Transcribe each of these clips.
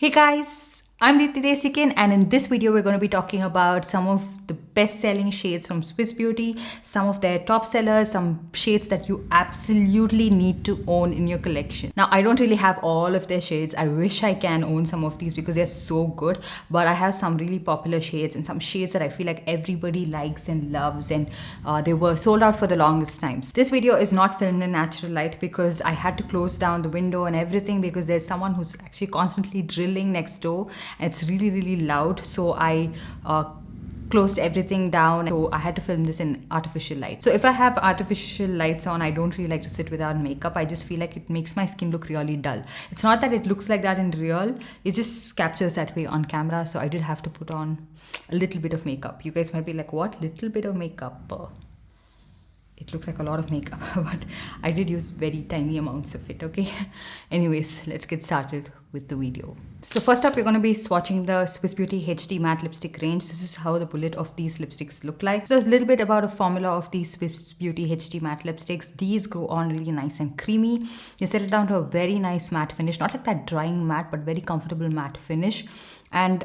Hey guys, I'm Deepthi and in this video we're going to be talking about some of the best-selling shades from Swiss Beauty, some of their top sellers, some shades that you absolutely need to own in your collection. Now, I don't really have all of their shades. I wish I can own some of these because they're so good, but I have some really popular shades and some shades that I feel like everybody likes and loves, and they were sold out for the longest times. This video is not filmed in natural light because I had to close down the window and everything because there's someone who's actually constantly drilling next door and it's really loud, so I closed everything down, so I had to film this in artificial light. So if I have artificial lights on, I don't really like to sit without makeup. I just feel like it makes my skin look really dull. It's not that it looks like that in real, it just captures that way on camera, so I did have to put on a little bit of makeup. You guys might be like, what? Little bit of makeup? It looks like a lot of makeup, but I did use very tiny amounts of it, okay? Anyways, let's get started with the video. So first up, we're going to be swatching the Swiss Beauty HD Matte Lipstick range. This is how the bullet of these lipsticks look like. So there's a little bit about a formula of these Swiss Beauty HD Matte Lipsticks. These go on really nice and creamy. They settle down to a very nice matte finish. Not like that drying matte, but very comfortable matte finish. And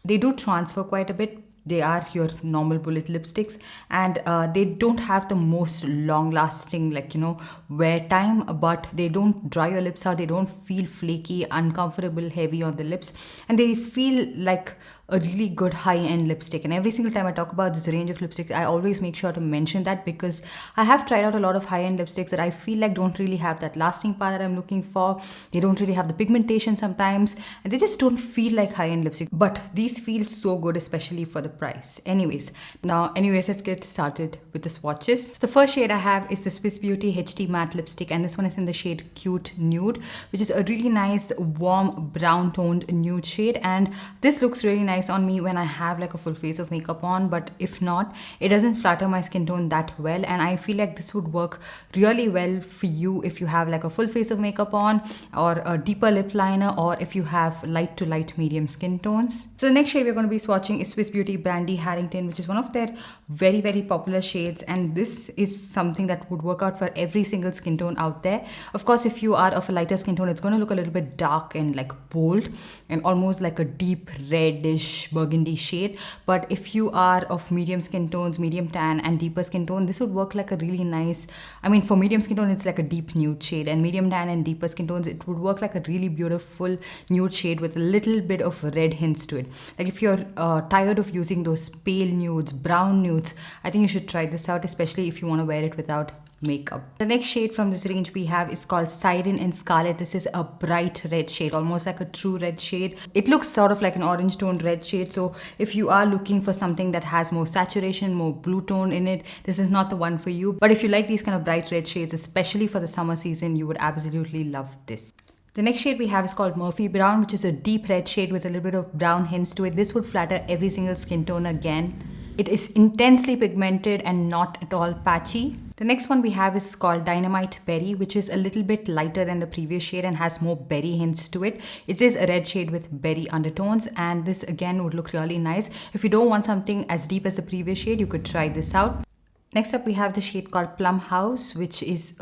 they do transfer quite a bit. They are your normal bullet lipsticks, and they don't have the most long lasting, like, you know, wear time, but they don't dry your lips out. They don't feel flaky, uncomfortable, heavy on the lips, and they feel like a really good high-end lipstick. And every single time I talk about this range of lipsticks, I always make sure to mention that because I have tried out a lot of high-end lipsticks that I feel like don't really have that lasting power that I'm looking for. They don't really have the pigmentation sometimes, and they just don't feel like high-end lipstick. But these feel so good, especially for the price. Anyways, let's get started with the swatches. So the first shade I have is the Swiss Beauty HD Matte Lipstick, and this one is in the shade Cute Nude, which is a really nice warm brown toned nude shade. And this looks really nice on me when I have like a full face of makeup on, but if not, it doesn't flatter my skin tone that well, and I feel like this would work really well for you if you have like a full face of makeup on, or a deeper lip liner, or if you have light to light medium skin tones. So the next shade we're going to be swatching is Swiss Beauty Brandy Harrington, which is one of their very popular shades, and this is something that would work out for every single skin tone out there. Of course, if you are of a lighter skin tone, it's going to look a little bit dark and like bold and almost like a deep reddish burgundy shade. But if you are of medium skin tones, medium tan and deeper skin tone, this would work like a really nice, I mean, for medium skin tone it's like a deep nude shade, and medium tan and deeper skin tones, it would work like a really beautiful nude shade with a little bit of red hints to it. Like if you're tired of using those pale nudes, brown nudes, I think you should try this out, especially if you want to wear it without makeup. The next shade from this range we have is called Siren in Scarlett. This is a bright red shade, almost like a true red shade. It looks sort of like an orange toned red shade, so if you are looking for something that has more saturation, more blue tone in it, this is not the one for you. But if you like these kind of bright red shades, especially for the summer season, you would absolutely love this. The next shade we have is called Murphy Brown, which is a deep red shade with a little bit of brown hints to it. This would flatter every single skin tone again. It is intensely pigmented and not at all patchy. The next one we have is called Dynamite Berry, which is a little bit lighter than the previous shade and has more berry hints to it. It is a red shade with berry undertones, and this again would look really nice. If you don't want something as deep as the previous shade, you could try this out. Next up we have the shade called Plum House, which is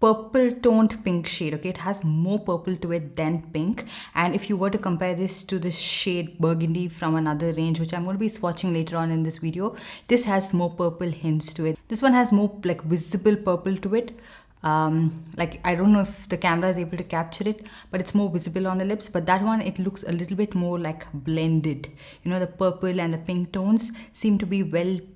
purple toned pink shade. Okay, it has more purple to it than pink, and if you were to compare this to the shade Burgundy from another range, which I'm going to be swatching later on in this video, this has more purple hints to it. This one has more like visible purple to it. Like, I don't know if the camera is able to capture it, but it's more visible on the lips. But that one, it looks a little bit more like blended. You know, the purple and the pink tones seem to be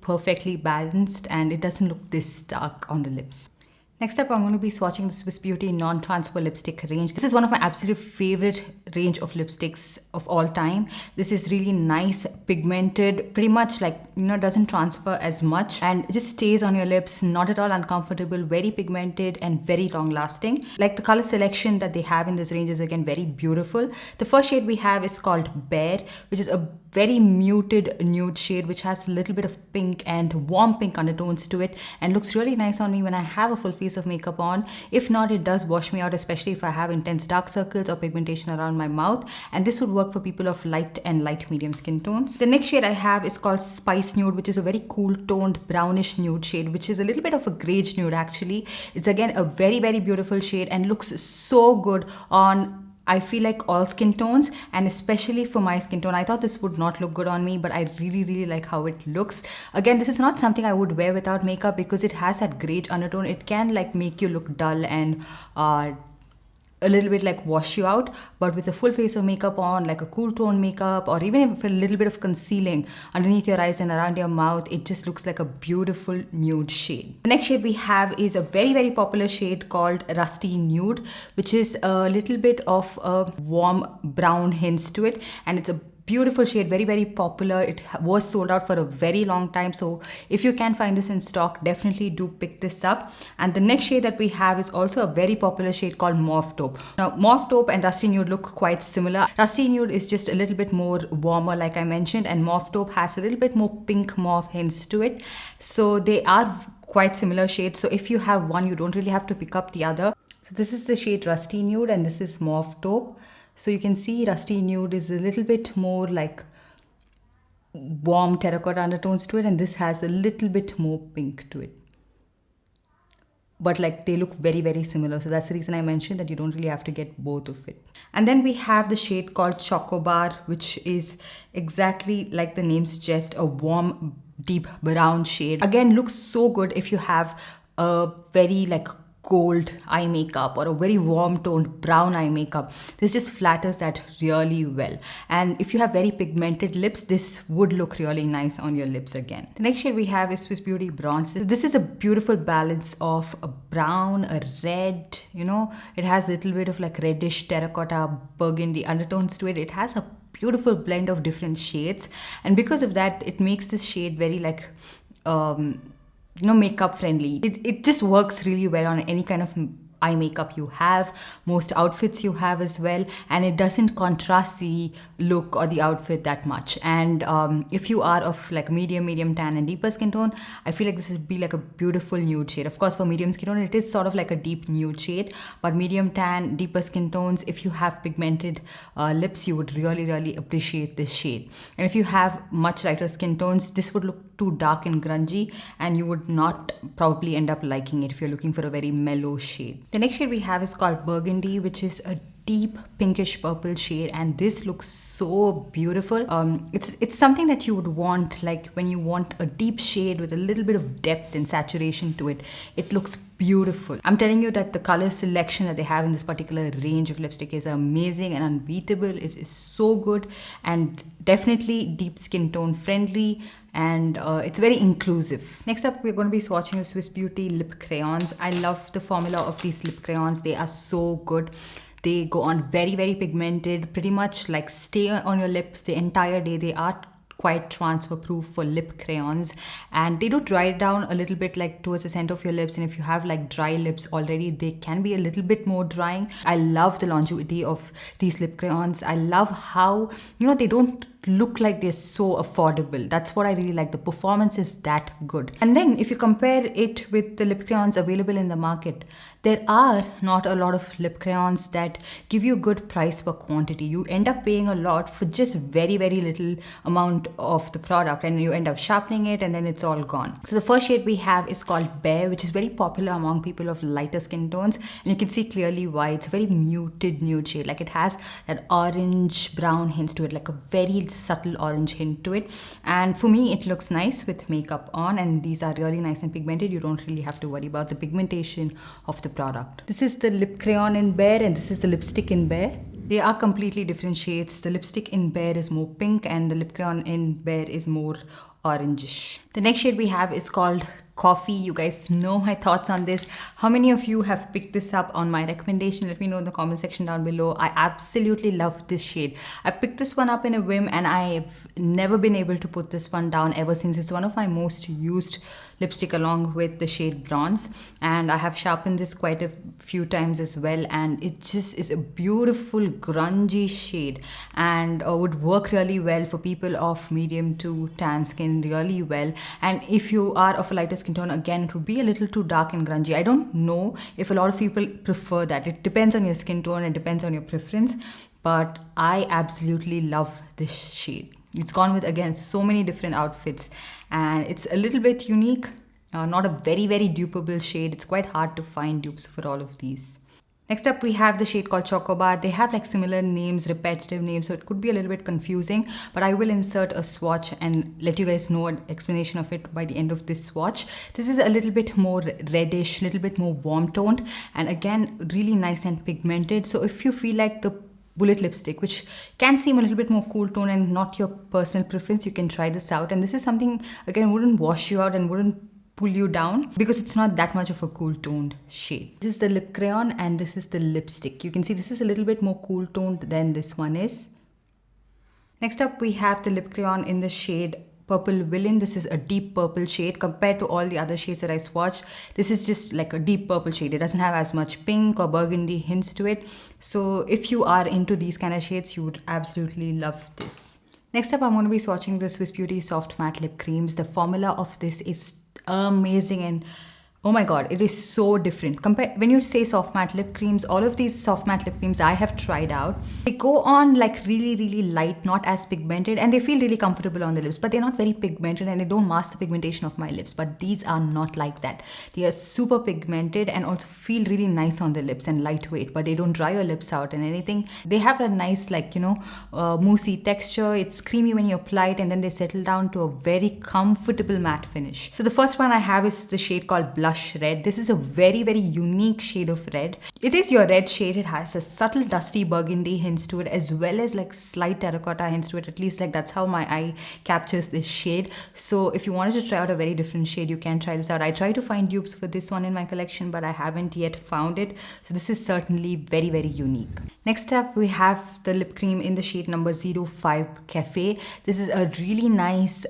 perfectly balanced, and it doesn't look this dark on the lips. Next up, I'm going to be swatching the Swiss Beauty Non-Transfer Lipstick range. This is one of my absolute favorite range of lipsticks of all time. This is really nice, pigmented, pretty much like, you know, doesn't transfer as much, and it just stays on your lips, not at all uncomfortable, very pigmented and very long lasting. Like the color selection that they have in this range is again very beautiful. The first shade we have is called Bear, which is a very muted nude shade which has a little bit of pink and warm pink undertones to it, and looks really nice on me when I have a full face of makeup on. If not, it does wash me out, especially if I have intense dark circles or pigmentation around my mouth, and this would work for people of light and light medium skin tones. The next shade I have is called Spice Nude, which is a very cool toned brownish nude shade, which is a little bit of a greyish nude actually. It's again a very beautiful shade and looks so good on I feel like all skin tones, and especially for my skin tone, I thought this would not look good on me, but I really like how it looks. Again, this is not something I would wear without makeup because it has that great undertone. It can like make you look dull and a little bit like wash you out, but with a full face of makeup on, like a cool tone makeup, or even if a little bit of concealing underneath your eyes and around your mouth, it just looks like a beautiful nude shade. The next shade we have is a very popular shade called Rusty Nude, which is a little bit of a warm brown hints to it, and it's a beautiful shade, very popular. It was sold out for a very long time, so if you can find this in stock, definitely do pick this up. And the next shade that we have is also a very popular shade called Mauve Taupe. Now Mauve Taupe and Rusty Nude look quite similar. Rusty Nude is just a little bit more warmer, like I mentioned, and Mauve Taupe has a little bit more pink mauve hints to it, so they are quite similar shades. So if you have one, you don't really have to pick up the other. So this is the shade Rusty Nude and this is Mauve Taupe. So you can see Rusty Nude is a little bit more like warm terracotta undertones to it, and this has a little bit more pink to it. But like they look very similar, so that's the reason I mentioned that you don't really have to get both of it. And then we have the shade called Chocobar, which is exactly like the name suggests, a warm deep brown shade. Again, looks so good if you have a very like gold eye makeup or a very warm toned brown eye makeup. This just flatters that really well, and if you have very pigmented lips, this would look really nice on your lips again. The next shade we have is Swiss Beauty Bronze. This is a beautiful balance of a brown, a red, you know, it has a little bit of like reddish terracotta burgundy undertones to it. It has a beautiful blend of different shades, and because of that, it makes this shade very like makeup friendly. It just works really well on any kind of eye makeup you have, most outfits you have as well, and it doesn't contrast the look or the outfit that much. And if you are of like medium tan and deeper skin tone, I feel like this would be like a beautiful nude shade. Of course, for medium skin tone, it is sort of like a deep nude shade, but medium tan, deeper skin tones, if you have pigmented lips, you would really appreciate this shade. And if you have much lighter skin tones, this would look too dark and grungy, and you would not probably end up liking it if you're looking for a very mellow shade. The next shade we have is called Burgundy, which is a deep pinkish purple shade, and this looks so beautiful. It's something that you would want, like when you want a deep shade with a little bit of depth and saturation to it. It looks beautiful. I'm telling you that the color selection that they have in this particular range of lipstick is amazing and unbeatable. It is so good and definitely deep skin tone friendly, and it's very inclusive. Next up, we're going to be swatching the Swiss Beauty lip crayons. I love the formula of these lip crayons. They are so good. They go on very pigmented, pretty much like stay on your lips the entire day. They are quite transfer proof for lip crayons, and they do dry down a little bit like towards the center of your lips, and if you have like dry lips already, they can be a little bit more drying. I love the longevity of these lip crayons. I love how, you know, they don't look like they're so affordable. That's what I really like. The performance is that good. And then if you compare it with the lip crayons available in the market, there are not a lot of lip crayons that give you good price per quantity. You end up paying a lot for just very little amount of the product, and you end up sharpening it and then it's all gone. So the first shade we have is called Bear, which is very popular among people of lighter skin tones, and you can see clearly why. It's a very muted nude shade. Like it has that orange brown hints to it, like a very subtle orange hint to it, and for me it looks nice with makeup on, and these are really nice and pigmented. You don't really have to worry about the pigmentation of the product. This is the lip crayon in Bear, and this is the lipstick in Bear. They are completely different shades. The lipstick in Bear is more pink and the lip crayon in Bear is more orangish. The next shade we have is called Coffee. You guys know my thoughts on this. How many of you have picked this up on my recommendation? Let me know in the comment section down below. I absolutely love this shade. I picked this one up in a whim, and I've never been able to put this one down ever since. It's one of my most used lipstick along with the shade Bronze, and I have sharpened this quite a few times as well, and it just is a beautiful grungy shade, and would work really well for people of medium to tan skin really well. And if you are of a lighter skin tone, again, it would be a little too dark and grungy. I don't know if a lot of people prefer that. It depends on your skin tone, it depends on your preference, but I absolutely love this shade. It's gone with, again, so many different outfits, and it's a little bit unique. Not a very dupable shade. It's quite hard to find dupes for all of these. Next up, we have the shade called Chocobar. They have like similar names, repetitive names, so it could be a little bit confusing, but I will insert a swatch and let you guys know an explanation of it by the end of this swatch. This is a little bit more reddish, little bit more warm toned, and again, really nice and pigmented. So if you feel like the bullet lipstick, which can seem a little bit more cool tone and not your personal preference, you can try this out. And this is something, again, wouldn't wash you out and wouldn't pull you down because it's not that much of a cool toned shade. This is the lip crayon and this is the lipstick. You can see this is a little bit more cool toned than this one is. Next up, we have the lip crayon in the shade Purple Villain. This is a deep purple shade compared to all the other shades that I swatched. This is just like a deep purple shade. It doesn't have as much pink or burgundy hints to it. So if you are into these kind of shades, you would absolutely love this. Next up, I'm going to be swatching the Swiss Beauty Soft Matte Lip Creams. The formula of this is amazing and oh my god, it is so different. When you say soft matte lip creams, all of these soft matte lip creams I have tried out, they go on like really light, not as pigmented, and they feel really comfortable on the lips, but they're not very pigmented and they don't mask the pigmentation of my lips. But these are not like that. They are super pigmented and also feel really nice on the lips and lightweight, but they don't dry your lips out and anything. They have a nice moussey texture. It's creamy when you apply it and then they settle down to a very comfortable matte finish. So the first one I have is the shade called Blush Red. This is a very unique shade of red. It is your red shade. It has a subtle dusty burgundy hints to it as well as like slight terracotta hints to it. At least like that's how my eye captures this shade. So if you wanted to try out a very different shade, you can try this out. I tried to find dupes for this one in my collection, but I haven't yet found it. So this is certainly very unique. Next up, we have the lip cream in the shade number 05 Cafe. This is a really nice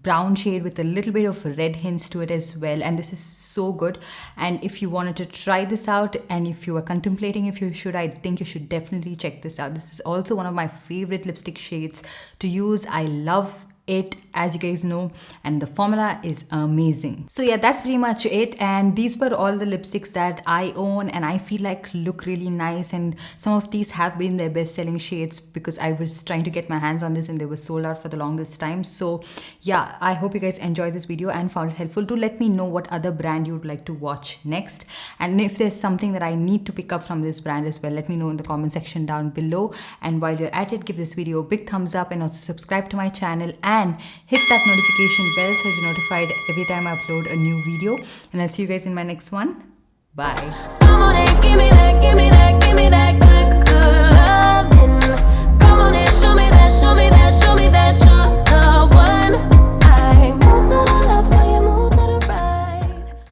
brown shade with a little bit of red hints to it as well, and this is so good. And if you wanted to try this out and if you were contemplating if you should, I think you should definitely check this out. This is also one of my favorite lipstick shades to use. I love it, as you guys know, and the formula is amazing. So yeah, that's pretty much it, and these were all the lipsticks that I own and I feel like look really nice, and some of these have been their best selling shades because I was trying to get my hands on this and they were sold out for the longest time. So yeah, I hope you guys enjoyed this video and found it helpful. Do let me know what other brand you would like to watch next, and if there's something that I need to pick up from this brand as well, let me know in the comment section down below. And while you're at it, give this video a big thumbs up and also subscribe to my channel and hit that notification bell so you're notified every time I upload a new video. And I'll see you guys in my next one. Bye.